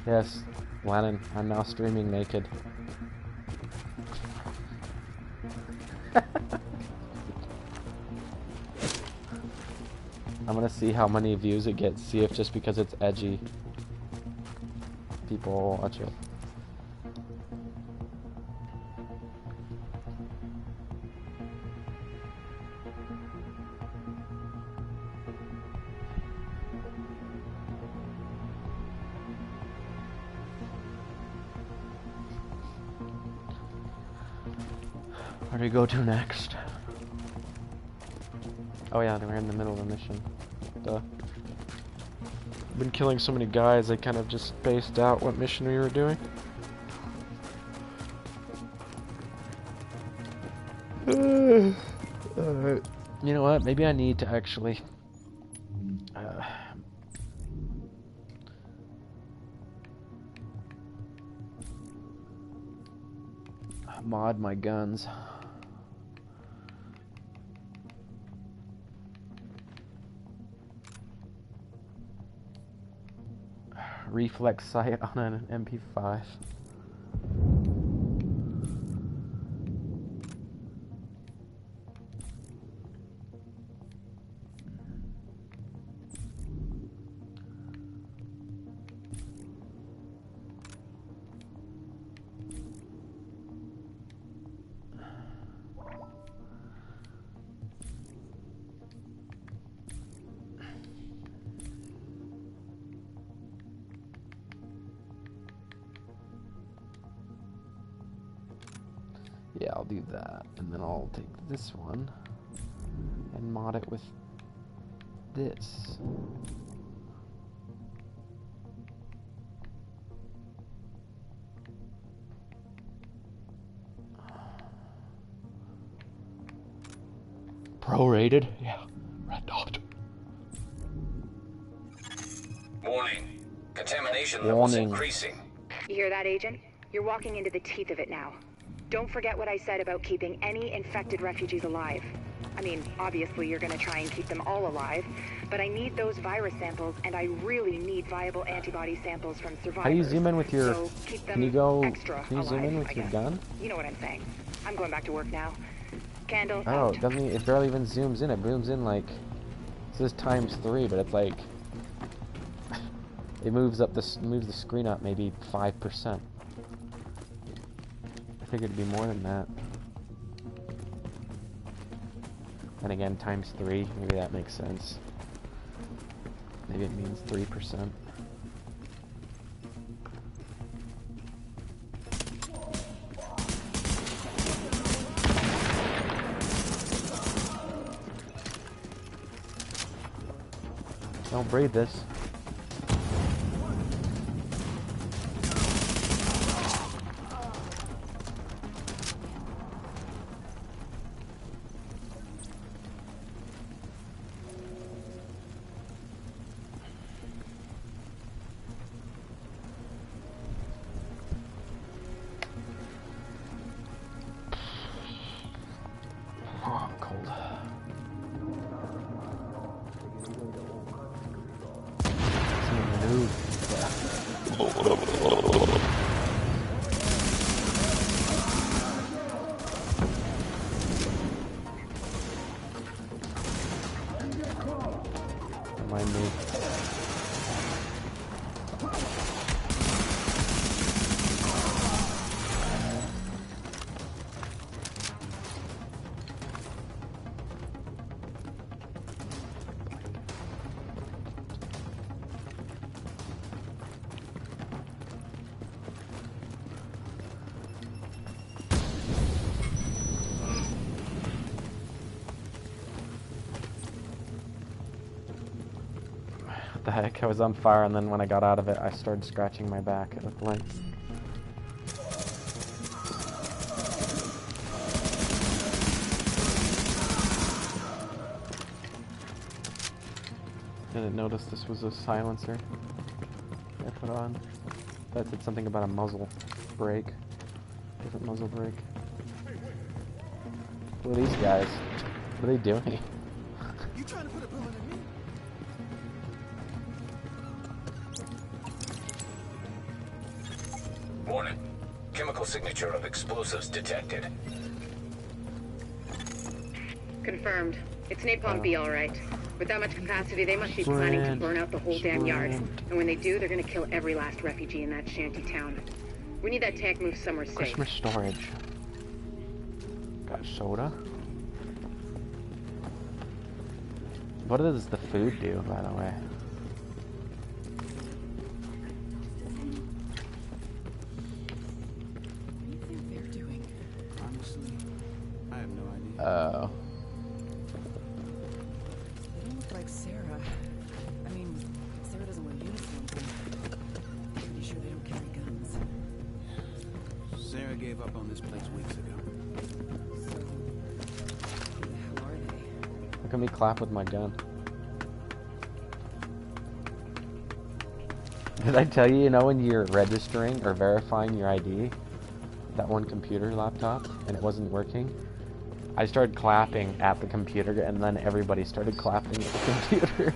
Yes, Lennon, I'm now streaming naked. I'm gonna see how many views it gets, see if just because it's edgy, people will watch it. Where do we go to next? Oh yeah, we're in the middle of a mission. Duh. I've been killing so many guys, I kind of just spaced out what mission we were doing. Alright. You know what? Maybe I need to actually... mod my guns. Reflex sight on an MP5. Yeah, I'll do that, and then I'll take this one and mod it with this. Prorated? Yeah, red dot. Warning. Contamination levels increasing. You hear that, Agent? You're walking into the teeth of it now. Don't forget what I said about keeping any infected refugees alive. I mean, obviously you're gonna try and keep them all alive, but I need those virus samples, and I really need viable antibody samples from survivors. How do you zoom in with your... So keep them can you go... extra Can you zoom in with your gun? You know what I'm saying. I'm going back to work now. Candle Oh, out. it doesn't... It barely even zooms in. It zooms in like... It says ×3, but it's like... It moves up the... moves the screen up maybe 5%. I figured it'd be more than that. And again, ×3, maybe that makes sense. Maybe it means 3%. Don't breathe this. Oh, I'm cold. Remind me. What the heck? I was on fire, and then when I got out of it, I started scratching my back at a blank. Didn't notice this was a silencer I put on. That said something about a muzzle brake. Different muzzle brake. Who are these guys? What are they doing? You trying to put a bullet in me? chemical signature of explosives detected. Confirmed. It's Napalm B, all right. With that much capacity, they must be planning to burn out the whole damn yard. And when they do, they're gonna kill every last refugee in that shanty town. We need that tank moved somewhere safe. Christmas storage. Got soda. What does the food do, by the way? What do you think they're doing? Honestly, I have no idea. Oh. They don't look like Sarah. I mean, Sarah doesn't wear uniforms. Pretty sure they don't carry guns. Sarah gave up on this place weeks ago. So, who the hell are they? Look at me clap with my gun. Did I tell you, you know, when you're registering or verifying your ID, that one computer laptop, and it wasn't working? I started clapping at the computer, and then everybody started clapping at the computer.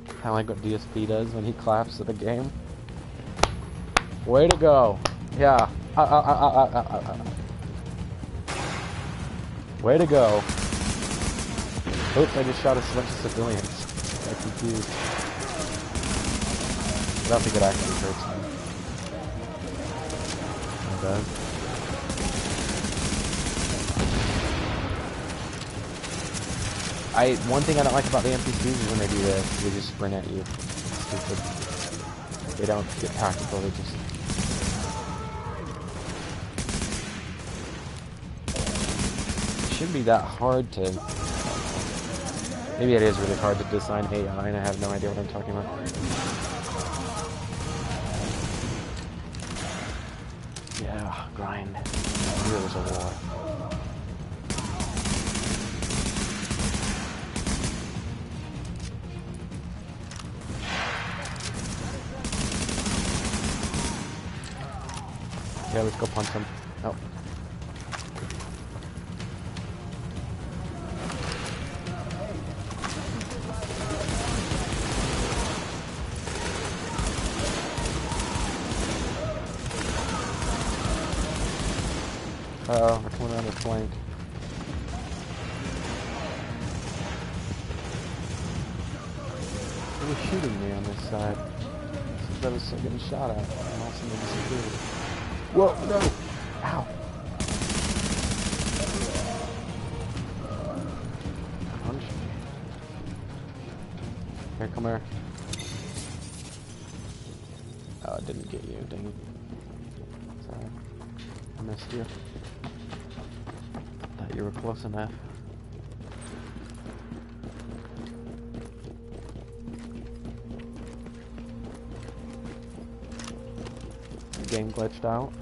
Kind of like what DSP does when he claps at a game. Way to go! Yeah. Way to go! Oops! I just shot a bunch of civilians. I'm confused. I don't think it actually hurts me. It does. One thing I don't like about the NPCs is when they do this, they just sprint at you. It's stupid. They don't get tactical, they just... It shouldn't be that hard to... Maybe it is really hard to design AI, and I have no idea what I'm talking about. Yeah, grind. Here was a war. Yeah, let's go punch him. Oh. Uh-oh, we're coming around the flank. They were shooting me on this side. Since I was still getting shot at, and also they disappeared. Whoa, no! Ow! Punch me. Here, come here. Oh, it didn't get you, dang it. Sorry. I missed you. Thought you were close enough. The game glitched out.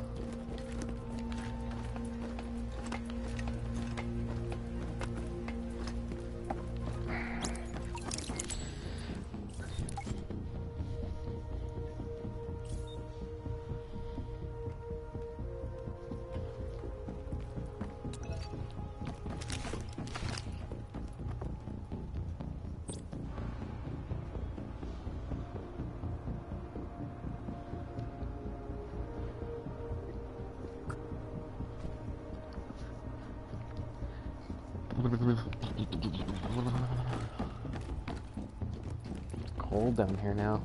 Cold down here now.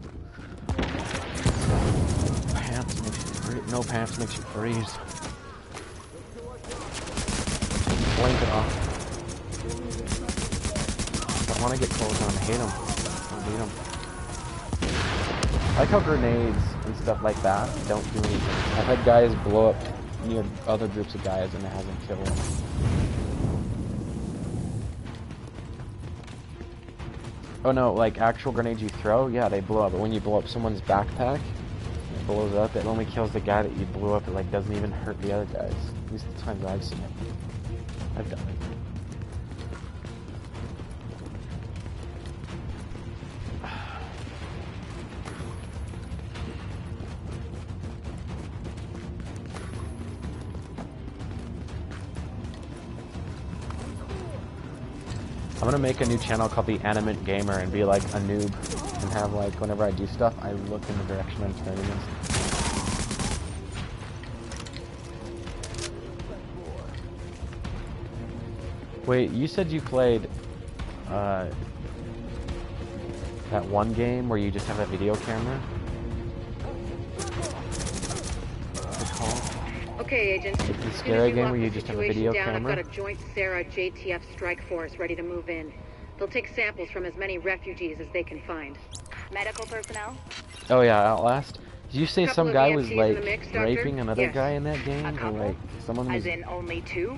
Pants makes you freeze. No pants makes you freeze. Blanket off. I want to get close on. I hate them. I hate them. I like how grenades and stuff like that don't do anything. I've had guys blow up near other groups of guys and it hasn't killed them. Oh no, like actual grenades you throw, yeah, they blow up. But when you blow up someone's backpack, it blows up. It only kills the guy that you blew up. It like doesn't even hurt the other guys. At least the times I've seen it. I've done it. I'm gonna make a new channel called The Animate Gamer and be like a noob and have like whenever I do stuff I look in the direction I'm turning. Wait, you said you played that one game where you just have a video camera? What's it called? Okay, Agent. It's the As soon scary as game lock where the you just have a situation video down, camera? I've got a joint Sarah JTF strike force ready to move in. They'll take samples from as many refugees as they can find. Medical personnel? Oh yeah, Outlast. Did you say Couple some of guy was EMTs in like the mix, Doctor? raping another Yes. guy in that game? A Or couple? like someone was... As in only 2?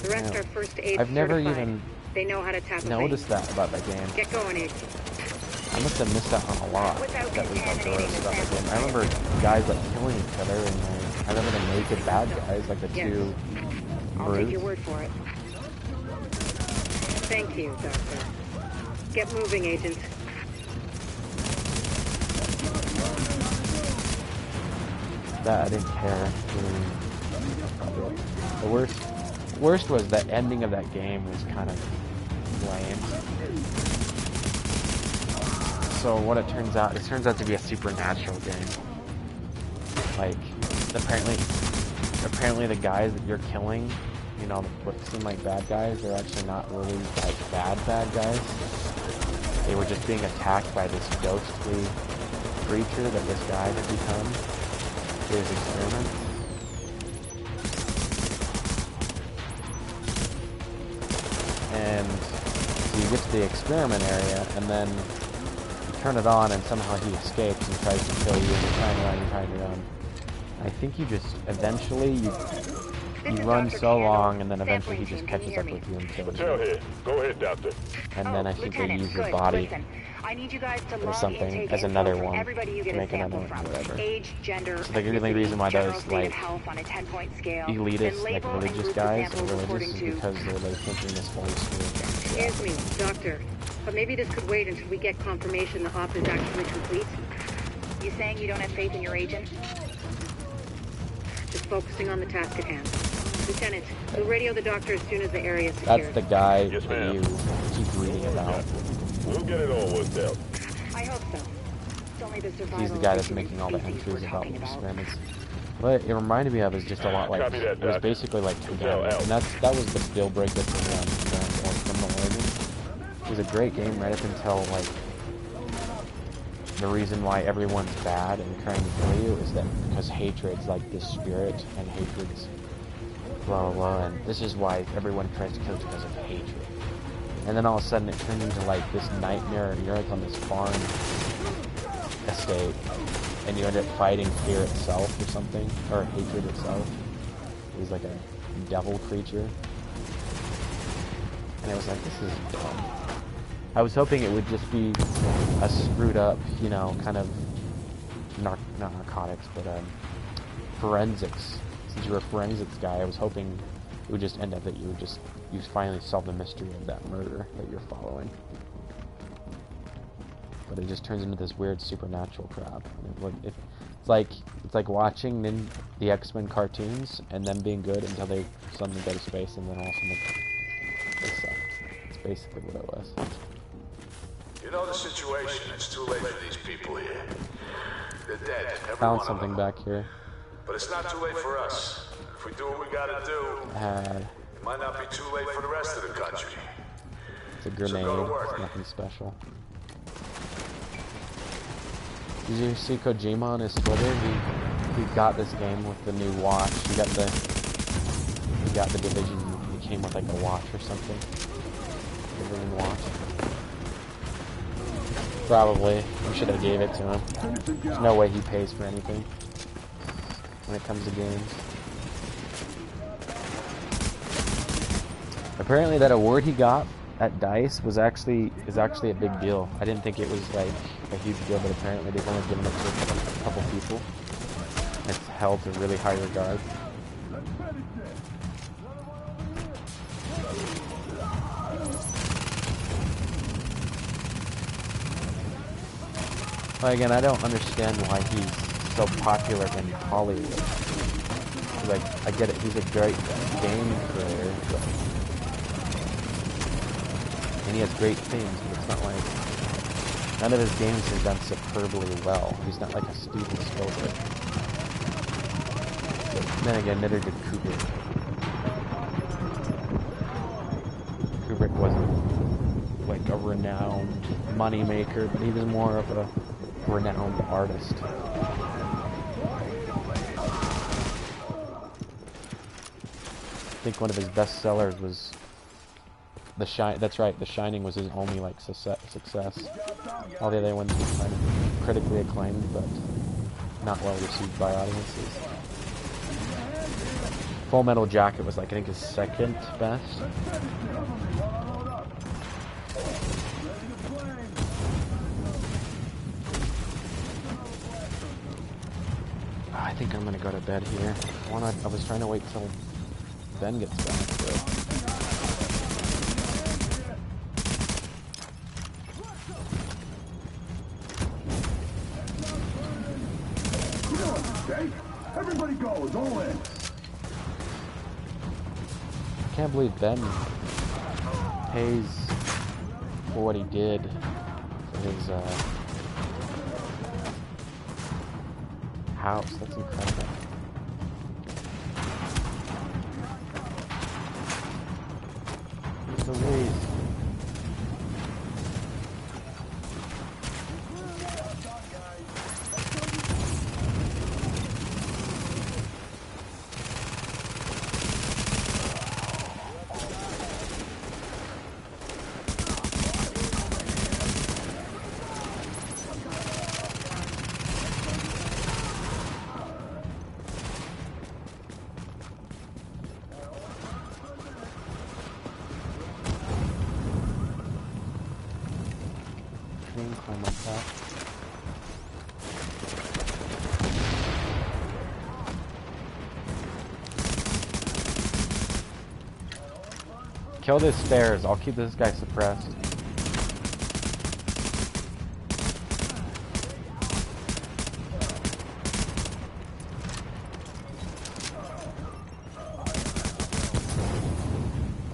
The rest Yeah. are first aid I've never certified. even They know how to tap a noticed vein. that about that game. Get going, Agent. I must have missed out on a lot Without that was like contaminating gross the about the sample game. I remember guys like killing each other and I remember the naked bad guys, like the Yes. two I'll take your brutes. word for it. Thank you, Doctor. Get moving, Agent. That I didn't care. The worst was the ending of that game was kind of lame. So what it turns out to be a supernatural game. Like apparently the guys that you're killing, you know, what seem like bad guys, they're actually not really like bad guys. They were just being attacked by this ghostly creature that this guy had become. His experiment. And so you get to the experiment area, and then you turn it on, and somehow he escapes and tries to kill you, and you're trying to run. I think you just, eventually, you run so long, and then eventually he just catches up with you and kills Patel you. here. Go ahead, Doctor. And then I think they Lieutenant, use your good. body Listen, I need you guys to or log something intake as info another from one everybody you to get a make sample another from. whatever. Age, gender, So the only ethnicity, reason why general those, state of like, health on a 10-point scale, elitist, then like label and religious group the guys samples are religious according is to... because they're like thinking this Holy Spirit. Excuse me, Doctor, but maybe this could wait until we get confirmation the op is actually complete. You saying you don't have faith in your agent? Just focusing on the task at hand. Lieutenant, we'll radio the doctor as soon as the area is secured. That's the guy Yes, that ma'am. you keep reading about. We'll get it all worked out. I hope so. It's only the survival He's the guy of that's the making all the species entries we're about talking experiments. What it reminded me of is just a lot like Copy that, it was Doc. basically like Patel Together, out. and that was the deal breaker for Criminal Origins. It was a great game right up until like the reason why everyone's bad and trying to kill you is that because hatred's like this spirit and hatred's blah blah blah, and this is why everyone tries to kill you because of hatred. And then all of a sudden it turns into like this nightmare, and you're like on this farm estate, and you end up fighting fear itself or something, or hatred itself. He's like a devil creature. And I was like, this is dumb. I was hoping it would just be a screwed up, you know, kind of not narcotics, but forensics. Since you're a forensics guy, I was hoping it would just end up that you finally solve the mystery of that murder that you're following. But it just turns into this weird supernatural crap. It's like watching the X-Men cartoons and them being good until they suddenly go to space, and then all of a sudden they suck. It's basically what it was. You know the situation. It's too late for these people here. They're dead. Every Found one of something them. back here. But it's not too late for us. If we do what we gotta do, Had it might not be too late for the rest of the country. it's a grenade. go to work. It's nothing special. Did you see Kojima on his Twitter? He got this game with the new watch. He got the Division. It came with like a watch or something. Division watch. Probably. We should have gave it to him. There's no way he pays for anything when it comes to games. Apparently that award he got at DICE is actually a big deal. I didn't think it was like a huge deal, but apparently they've only given it to a couple people. It's held to really high regard. Well, again, I don't understand why he's so popular in Hollywood. Like, I get it, he's a great game creator, but and he has great themes, but it's not like none of his games have done superbly well. He's not like a Steven Spielberg. But then again, neither did Kubrick. a renowned moneymaker, but he was more of a renowned artist. I think one of his best sellers was The Shining. That's right, The Shining was his only like success. All the other ones were kind of critically acclaimed, but not well received by audiences. Full Metal Jacket was like I think his second best. I think I'm gonna go to bed here. I was trying to wait till Ben gets back. Okay? Everybody goes, all in. I can't believe Ben pays for what he did for his house. That's incredible. Louise. Climb up that. Kill the stairs. I'll keep this guy suppressed.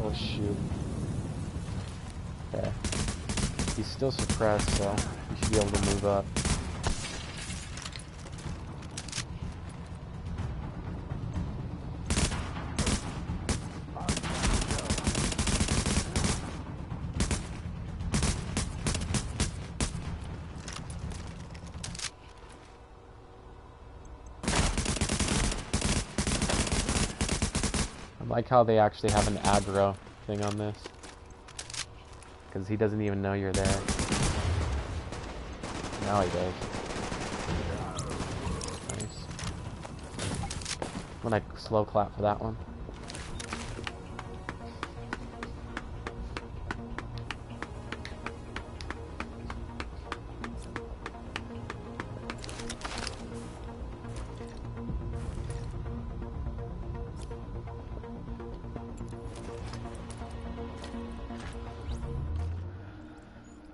Oh shoot. Okay. He's still suppressed, so he should be able to move up. I like how they actually have an aggro thing on this. Because he doesn't even know you're there. Now he does. Nice. I'm gonna slow clap for that one.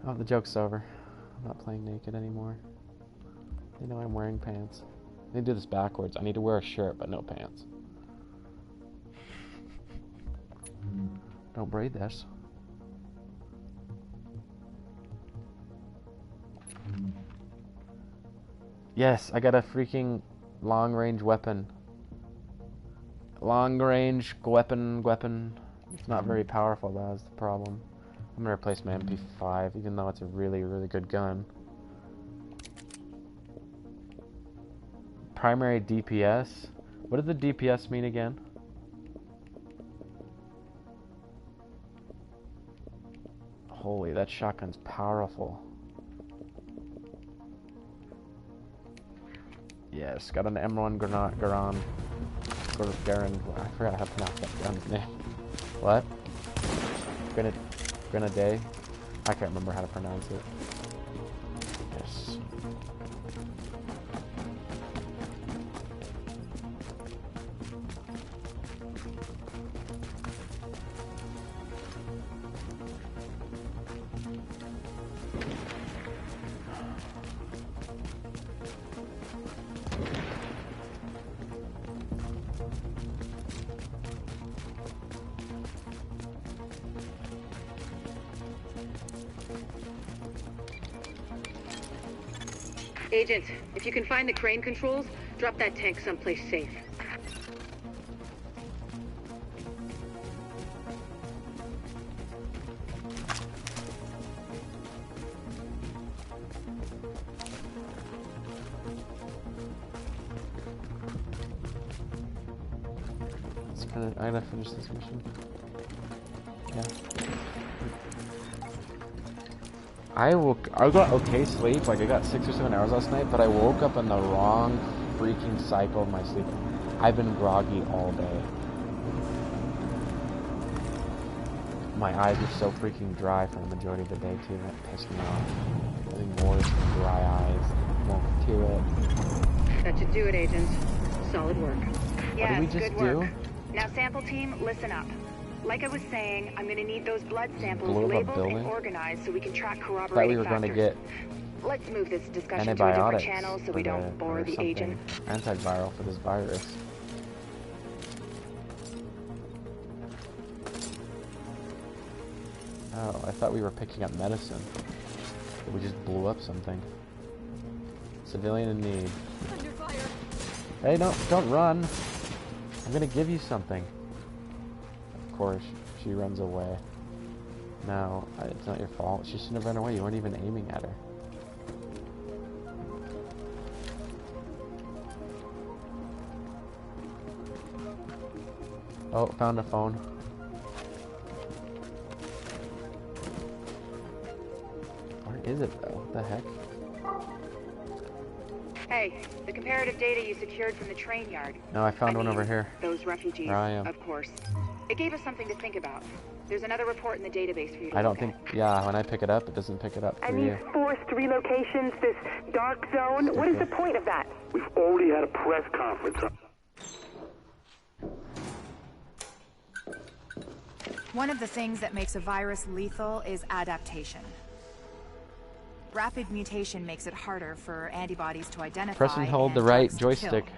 Oh, the joke's over. I'm not playing naked anymore. They know I'm wearing pants. I need to do this backwards. I need to wear a shirt, but no pants. Don't braid this. Yes, I got a freaking long-range weapon. Long-range weapon. It's not very powerful, that's the problem. I'm gonna replace my MP5, even though it's a really, really good gun. Primary DPS? What does the DPS mean again? Holy, that shotgun's powerful. Yes, got an M1 Garand. I forgot how to pronounce that gun's name. What? Grenade? I can't remember how to pronounce it. Yes. Agent, if you can find the crane controls, drop that tank someplace safe. gotta finish this mission. Yeah. I got okay sleep, like I got 6 or 7 hours last night, but I woke up in the wrong freaking cycle of my sleep. I've been groggy all day. My eyes were so freaking dry for the majority of the day too, that pissed me off. Nothing worse than dry eyes. Won't do it. That should do it, Agent. Solid work. What Yeah, did we just good work. do? Now, sample team, listen up. Like I was saying, I'm going to need those blood samples Blew up a labeled building? and organized so we can track Thought corroborating we were going to factors. get Let's move this discussion to a different antibiotics channel so for we don't bore or the something. agent. Antiviral for this virus. Oh, I thought we were picking up medicine. But we just blew up something. Civilian in need. Under fire. Hey, don't run. I'm gonna give you something. Of course, she runs away. No, it's not your fault. She shouldn't have run away. You weren't even aiming at her. Oh, found a phone. Where is it though? What the heck? Hey, the comparative data you secured from the train yard. No, I found one over here. Those refugees, Where I am. of course. It gave us something to think about. There's another report in the database for you to I don't look think, at. yeah, when I pick it up, it doesn't pick it up for And you. these forced relocations, this dark zone, what is the point of that? We've already had a press conference. One of the things that makes a virus lethal is adaptation. Rapid mutation makes it harder for antibodies to identify. Press and hold and the right drugs to joystick kill.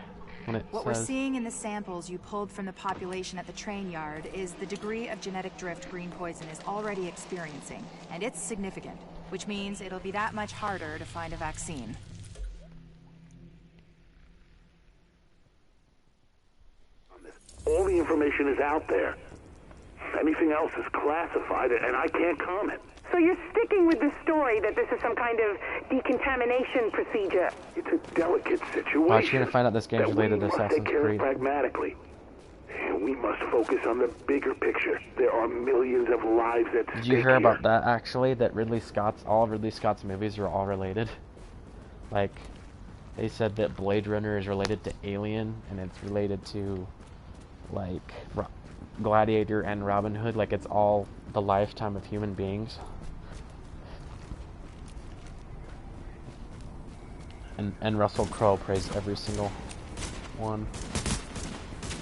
when it What we're says. seeing in the samples you pulled from the population at the train yard is the degree of genetic drift green poison is already experiencing, and it's significant, which means it'll be that much harder to find a vaccine. All the information is out there. Anything else is classified, and I can't comment. So you're sticking with the story that this is some kind of decontamination procedure. It's a delicate situation. Watch, you're gonna find out this game's that related to we must Assassin's take care Creed. of pragmatically. And we must focus on the bigger picture. There are millions of lives at stake. Did you hear here. about that actually? That all of Ridley Scott's movies are all related. Like, they said that Blade Runner is related to Alien, and it's related to, like, Gladiator and Robin Hood. Like, it's all the lifetime of human beings. And Russell Crowe praised every single one.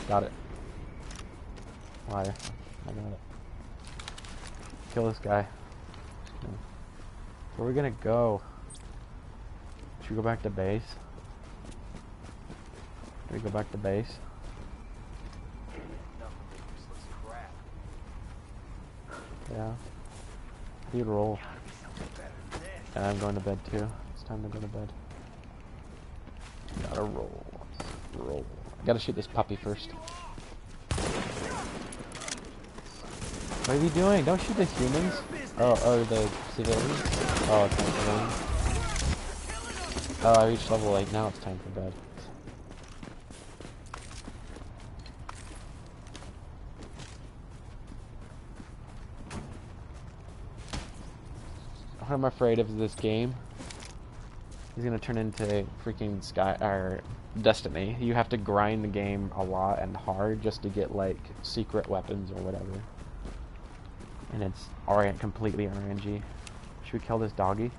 Got it. Liar. I got it. Kill this guy. Where are we gonna go? Should we go back to base? Should we go back to base? Yeah. You'd roll. And I'm going to bed too. It's time to go to bed. Gotta roll. Roll. Gotta shoot this puppy first. What are you doing? Don't shoot the humans. Oh, the civilians. Oh, it's time for them. Oh, I reached level 8. Now it's time for bed. What I'm afraid of this game is gonna turn into freaking Destiny. You have to grind the game a lot and hard just to get like secret weapons or whatever. And it's completely RNG. Should we kill this doggy?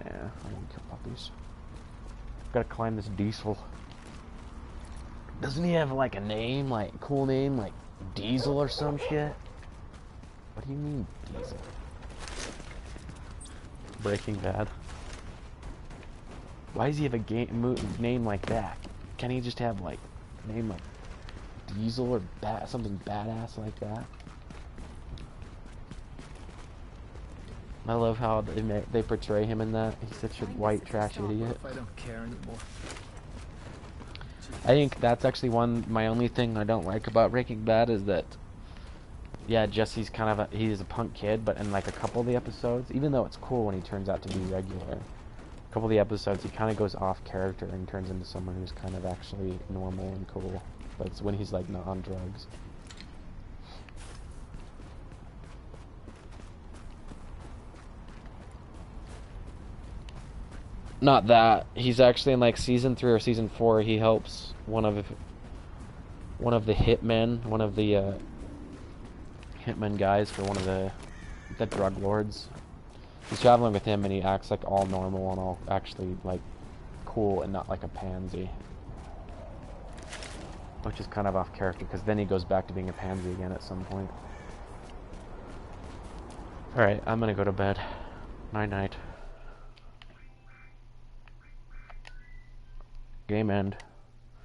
Yeah, I'm gonna kill puppies. Gotta climb this diesel. Doesn't he have like a name, like cool name, like Diesel or some shit? What do you mean Diesel? Breaking Bad. Why does he have a name like that? Can't he just have like a name like Diesel or something badass like that? I love how they portray him in that. He's such a white trash idiot. I don't care anymore. I think that's actually my only thing I don't like about Breaking Bad is that, yeah, Jesse's he's a punk kid, but in like a couple of the episodes, even though it's cool when he turns out to be regular, a couple of the episodes, he kind of goes off character and turns into someone who's kind of actually normal and cool. But it's when he's like not on drugs. Not that. He's actually in like season 3 or season 4. He helps one of the hitmen, one of the hitman guys for one of the drug lords. He's traveling with him and he acts like all normal and all actually like cool and not like a pansy. Which is kind of off character because then he goes back to being a pansy again at some point. Alright, I'm gonna go to bed. Night night. Game end.